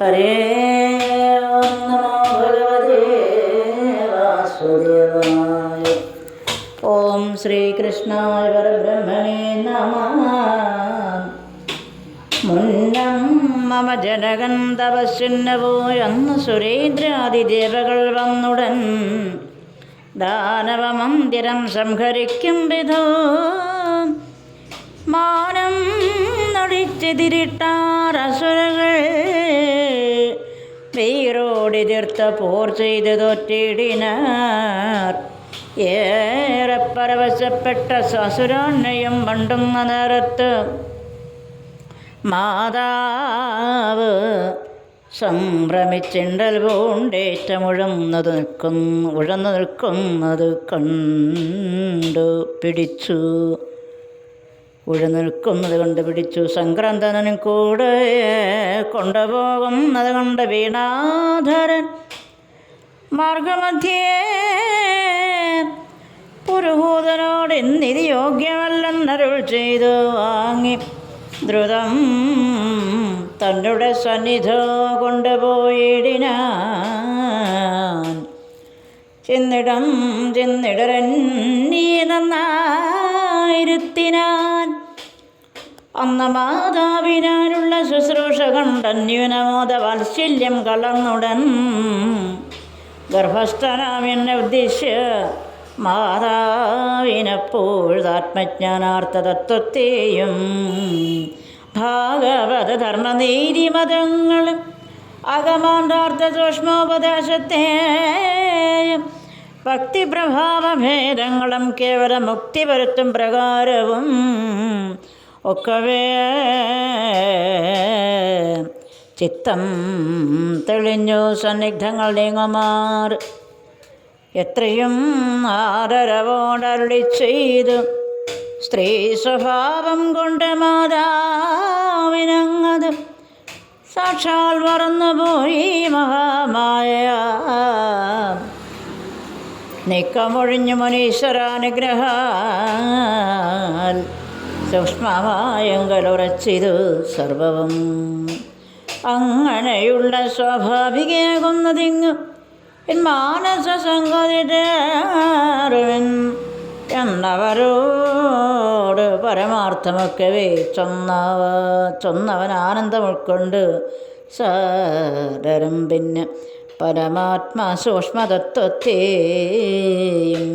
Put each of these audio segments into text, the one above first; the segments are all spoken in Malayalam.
ഹരേ ഓം നമോ ഭഗവതേ വാസുദേവായ. ഓം ശ്രീകൃഷ്ണായ പരബ്രഹ്മണേ നമഃ. മുന്നം മമ ജനകൻ തപസ്സിന് പോയന്ന് സുരേന്ദ്രാദിദേവകൾ വന്നുടൻ ദാനവമന്ദിരം സംഹരിക്കും വിധോ മാനം നൊടിച്ചെതിരിട്ടാർ അസുരകൾ വീരോടിതീർത്ത പോർ ചെയ്ത് തോറ്റിടിനാർ. ഏറെ പരവശപ്പെട്ട അസുരാണ്ണയും മണ്ടുന്ന നേരത്ത് മാതാവ് സംഭ്രമിച്ചിണ്ടൽ ഉഴന്നു നിൽക്കുന്നത് കണ്ടു പിടിച്ചു. സംക്രാന്തനും കൂടെ കൊണ്ടുപോകുന്നത് കൊണ്ട് വീണാധരൻ മാർഗമധ്യേ പുരുഹൂതനോട് ഇന്നിത് യോഗ്യമല്ലെന്നരുൾ ചെയ്തു വാങ്ങി ദ്രുതം തന്നുടെ സന്നിധോ കൊണ്ടുപോയിടിനാൻ. ചെന്നിടരന്നീ നന്നായിരുത്തിനാൻ. അന്ന് മാതാവിനാലുള്ള ശുശ്രൂഷ കണ്ടന്യൂനമോദ വാത്സല്യം കലർന്നുടൻ ഗർഭസ്ഥനാമെന്നെ ഉദ്ദേശിച്ച് മാതാവിനെപ്പോഴാത്മജ്ഞാനാർത്ഥ തത്വത്തെയും ഭാഗവത ധർമ്മനീതിമതങ്ങളും അകമാണ്ടാർത്ഥ സൂക്ഷ്മോപദേശത്തെയും ഭക്തിപ്രഭാവഭേദങ്ങളും കേവല മുക്തി വരുത്തും പ്രകാരവും ഒക്കവേ ചിത്തം തെളിഞ്ഞു സന്നിഗ്ധങ്ങൾ നീങ്ങുമാർ എത്രയും ആദരവോടരുളി ചെയ്തു സ്ത്രീ സ്വഭാവം കൊണ്ട് മാതാവിനങ്ങത് സാക്ഷാൽ മറന്നുപോയി മഹാമായ. നീക്കമൊഴിഞ്ഞു മുനീശ്വരാനുഗ്രഹാൽ സൂക്ഷ്മമായങ്കലുറച്ചിതു സർവവും. അങ്ങനെയുള്ള സ്വാഭാവികയാകുന്നതിങ്ങ് മാനസ സംഗതിരുവൻ എന്നവരോട് പരമാർത്ഥമൊക്കവേ ചൊന്നവൻ ആനന്ദം ഉൾക്കൊണ്ട് സാദരം പിന്നെ പരമാത്മാ സൂക്ഷ്മതത്വത്തെയും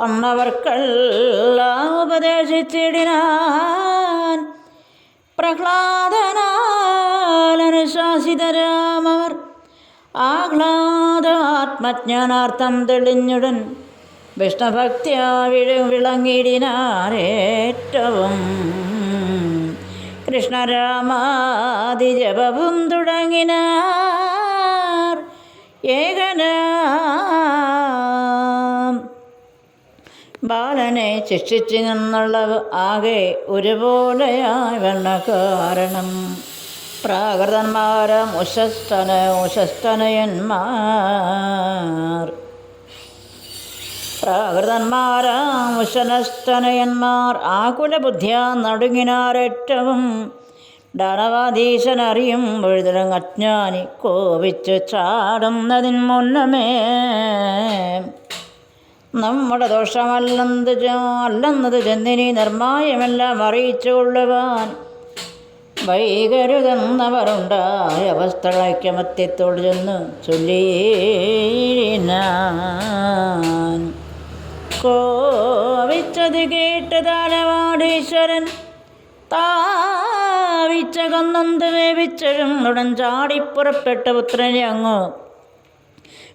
അന്നവർക്കെല്ലാം ഉപദേശിച്ചിടിനാൻ. പ്രഹ്ലാദനാലനുശാസിതരാമവർ ആഹ്ലാദാത്മജ്ഞാനാർത്ഥം തെളിഞ്ഞുടൻ വിഷ്ണുഭക്തിയാ വിളങ്ങിടിനാരേറ്റവും. കൃഷ്ണരാമാദിജപവും തുടങ്ങിനാർ. ഏകനാം ബാലനെ ശിക്ഷിച്ചു നിന്നുള്ള ആകെ ഒരുപോലെയായി വന്ന കാരണം പ്രാകൃതന്മാരും ഉശനസ്തനയന്മാർ ആകുലബുദ്ധിയാ നടുങ്ങിനാരേറ്റവും. ഡാനവാധീശനറിയും എഴുതലും അജ്ഞാനി കോപിച്ച് ചാടുന്നതിന് മുന്നമേ നമ്മുടെ ദോഷമല്ലെന്നത് ചെന്നിനി നിർമ്മായമെല്ലാം അറിയിച്ചു കൊള്ളുവാൻ വൈകരുതെന്നവരുണ്ടായ അവസ്ഥകളൈക്യമത്യത്തോട് ചെന്ന് ചൊല്ലിനാൻ. കോവിച്ചത് കേട്ട് താരവാടീശ്വരൻ താവിച്ച കൊന്നന്ത് വേവിച്ചഴും ഉടൻ ചാടിപ്പുറപ്പെട്ട പുത്രനെ അങ്ങ്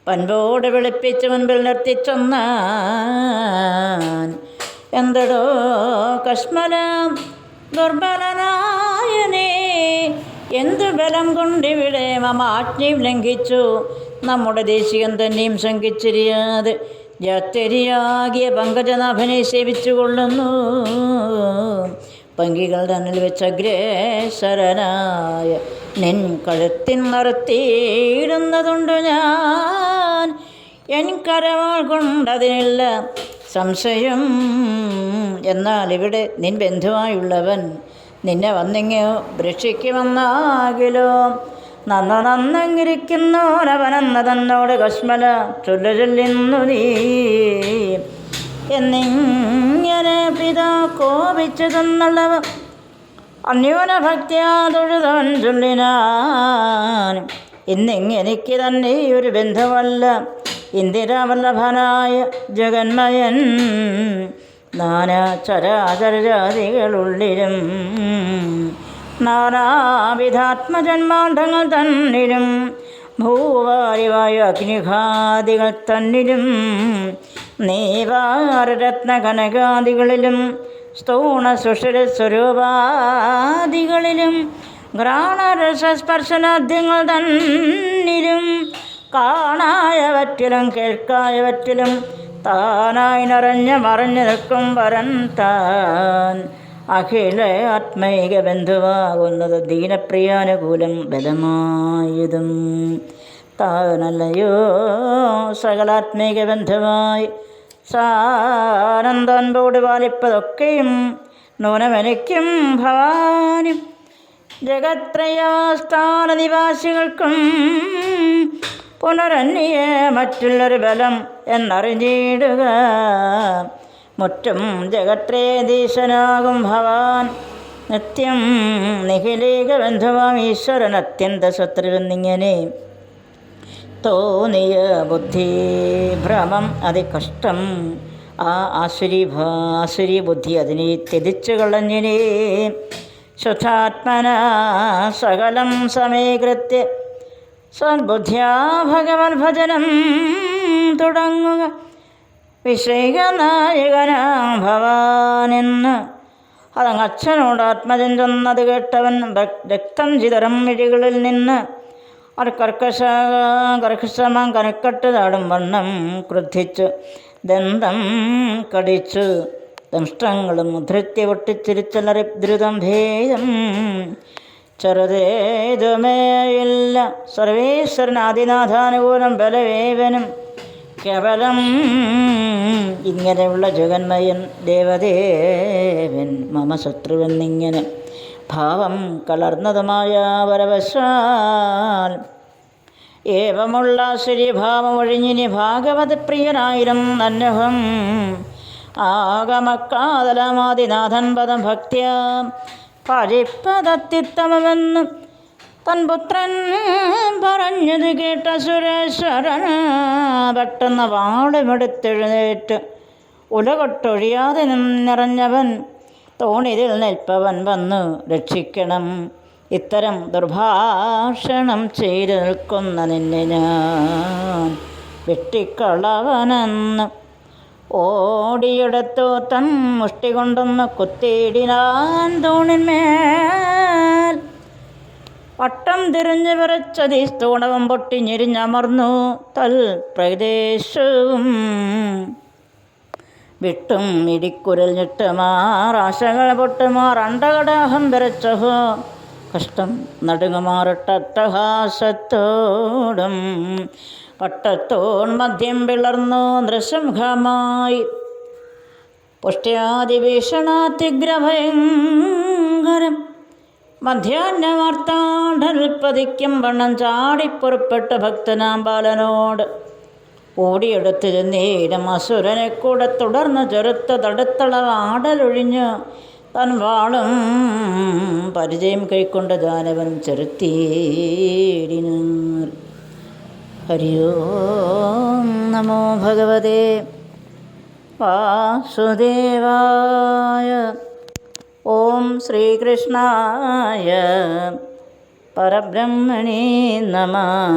പൻപോട് വിളിപ്പിച്ച് മുൻപിൽ നിർത്തിച്ചൊന്നാൻ. എന്തടോ കശ്മലം ദുർബലനായനേ, എന്തു ബലം കൊണ്ടിവിടെ മമ ആജ്ഞയും ലംഘിച്ചു. നമ്മുടെ ദേശീയം തന്നെയും ശങ്കിച്ചിരിയാതെ ജാത്യരിയാകിയ പങ്കജനാഭനെ സേവിച്ചു കൊള്ളുന്നു. പങ്കികൾ തന്നിൽ വെച്ച് അഗ്രേസരനായ നിൻ കഴുത്തിൻ നിർത്തിയിടുന്നതുണ്ട് ഞാൻ. എൻ കരവാൾ കൊണ്ടതിനില്ല സംശയം. എന്നാൽ ഇവിടെ നിൻ ബന്ധുവായുള്ളവൻ നിന്നെ വന്നിങ്ങോ രക്ഷിക്കുമെന്നാകിലോ നന്നങ്ങിരിക്കുന്നോരവനെന്ന തന്നോട് കശ്മല ചൊല്ലുന്നു നീ എന്നിങ്ങനെ പിതാ കോപിച്ചു തന്നുള്ളവ അന്യൂനഭക്തിയാ തൊഴുതവൻ ചൊല്ലിനാൻ ഇന്നിങ്ങെനിക്ക് തന്നെ ഒരു ബന്ധുവല്ല ഇന്ദിരാവല്ലഭനായ ജഗന്മയൻ നാനാ ചരാചരജാതികളുള്ളിലും നാനാവിധാത്മജന്മാണ്ഡങ്ങൾ തന്നിലും ഭൂവാരിവായു അഗ്നിഘാദികൾ തന്നിലും നീവാരരത്ന കനകാദികളിലും സ്ഥൂണ സുഷിര സ്വരൂപാദികളിലും ഘ്രാണരസസ്പർശനാദ്യങ്ങൾ തന്നിലും കാണായവറ്റിലും കേൾക്കായവറ്റിലും താനായി നിറഞ്ഞ് മറിഞ്ഞു നിൽക്കും വരൻ താൻ അഖില ആത്മൈക ബന്ധുവാകുന്നത് ദീനപ്രിയാനുകൂലം ബലമായതും താനല്ലയോ സകലാത്മൈക ബന്ധുവായി സാനന്ദൻപോട് പാലിപ്പതൊക്കെയും നൂനമെനിക്കും ഭവാനും ജഗത്രയാസ്ഥാനനിവാസികൾക്കും പുനരന്യ മറ്റുള്ളൊരു ബലം എന്നറിഞ്ഞിടുക മുറ്റും ജഗത്രേധീശനാകും ഭവാൻ നിത്യം നിഖിലേക ബന്ധുവാം ഈശ്വരൻ അത്യന്ത ശത്രുവെന്നിങ്ങനെ തോന്നിയ ബുദ്ധി ഭ്രമം അതികഷ്ടം ആ ആസുരി ബുദ്ധി അതിനെ ത്യജിച്ചു കളഞ്ഞിനെ ശുദ്ധാത്മന സകലം സമീകൃത്യ സദ്ബുദ്ധ്യാ ഭഗവത് ഭജനം തുടങ്ങുക വിഷയനായകനാം ഭവാനെന്ന് അതങ്ങച്ഛനോട് ആത്മജൻ ചെന്നത് കേട്ടവൻ രക്തം ചിതറും മിഴികളിൽ നിന്ന് കർക്കശമാം കനക്കെട്ട് താടും വണ്ണം ക്രുദ്ധിച്ചു ദന്തം കടിച്ചു ദംഷ്ടങ്ങളും ഉദ്ധൃത്യ പൊട്ടിച്ചിരിച്ചലറി ദ്രുതം ഭേദം ചെറുതേതുമേയില്ല സർവേശ്വരൻ ആദിനാഥാനുകൂലം ബലവേവനും കേവലം ഇങ്ങനെയുള്ള ജഗന്മയൻ ദേവദേവൻ മമ ശത്രുവെന്നിങ്ങനെ ഭാവം കലർന്നതുമായ വരവശാൽ ഏവമുള്ള ശ്രീഭാവം ഒഴിഞ്ഞിനി ഭാഗവത് പ്രിയനായിരം അന്വഹം ആഗമക്കാതലമാദിനാഥൻ പദം ഭക്തിയ പരിപ്പതത്യുത്തമമെന്ന് തൻ പുത്രൻ പറഞ്ഞത് കേട്ട സുരേശ്വരൻ പെട്ടെന്ന് വാളുമെടുത്തെഴുന്നേറ്റ് ഉലകൊട്ടൊഴിയാതെ നിറഞ്ഞവൻ തോണിതിൽ നിൽപ്പവൻ വന്നു രക്ഷിക്കണം ഇത്തരം ദുർഭാഷണം ചെയ്തു നിൽക്കുന്ന നിന്നെ ഞാൻ വെട്ടിക്കളവനെന്ന് ഓടിയെടുത്തു തൻ മുഷ്ടി കൊണ്ടൊന്ന് കുത്തിയിടിനാൻ തൂണിന്മേൽ വട്ടം തിരിഞ്ഞു വിറച്ചതി സ്തൂണവും പൊട്ടി ഞെരിഞ്ഞമർന്നു തൽ പ്രദേശവും വിട്ടും ഇടിക്കുരൽ ഞെട്ടുമാറാശകൾ പൊട്ടുമാറണ്ടകടാഹം വിറച്ചഹോ കഷ്ടം നടുങ്ങുമാറിട്ടട്ടഹാസത്തോടും പട്ടത്തോൺ മദ്യം പിളർന്നു നൃശംഖമായി പുഷ്ട്യാതിഭീഷണാതിഗ്രഭയങ്കരം മധ്യാഹ്നവാർത്താണ്ടൽ പതിക്കും വണ്ണം ചാടിപ്പുറപ്പെട്ട ഭക്തനാം ബാലനോട് ഓടിയെടുത്ത് ചെന്നേരം അസുരനെ കൂടെ തുടർന്ന് ചെറുത്ത തടുത്തളവാടലൊഴിഞ്ഞ് തൻ വാളും പരിചയം കൈക്കൊണ്ട് ദാനവൻ ചെറുത്തേടിനാർ. ഹരിയോം നമോ ഭഗവതേ വാസുദേവായ. ഓം ശ്രീകൃഷ്ണായ പരബ്രഹ്മണേ നമഃ.